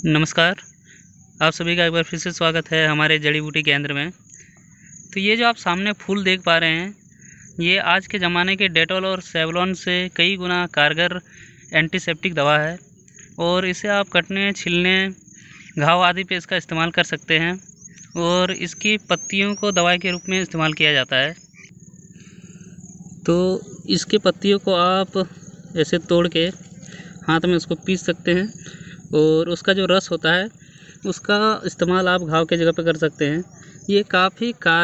नमस्कार। आप सभी का एक बार फिर से स्वागत है हमारे जड़ी बूटी केंद्र में। तो ये जो आप सामने फूल देख पा रहे हैं, ये आज के ज़माने के डेटॉल और सेवलॉन से कई गुना कारगर एंटीसेप्टिक दवा है और इसे आप कटने, छिलने, घाव आदि पे इसका इस्तेमाल कर सकते हैं और इसकी पत्तियों को दवाई के रूप में इस्तेमाल किया जाता है। तो इसके पत्तियों को आप ऐसे तोड़ के हाथ में उसको पीस सकते हैं और उसका जो रस होता है उसका इस्तेमाल आप घाव के जगह पे कर सकते हैं। ये काफ़ी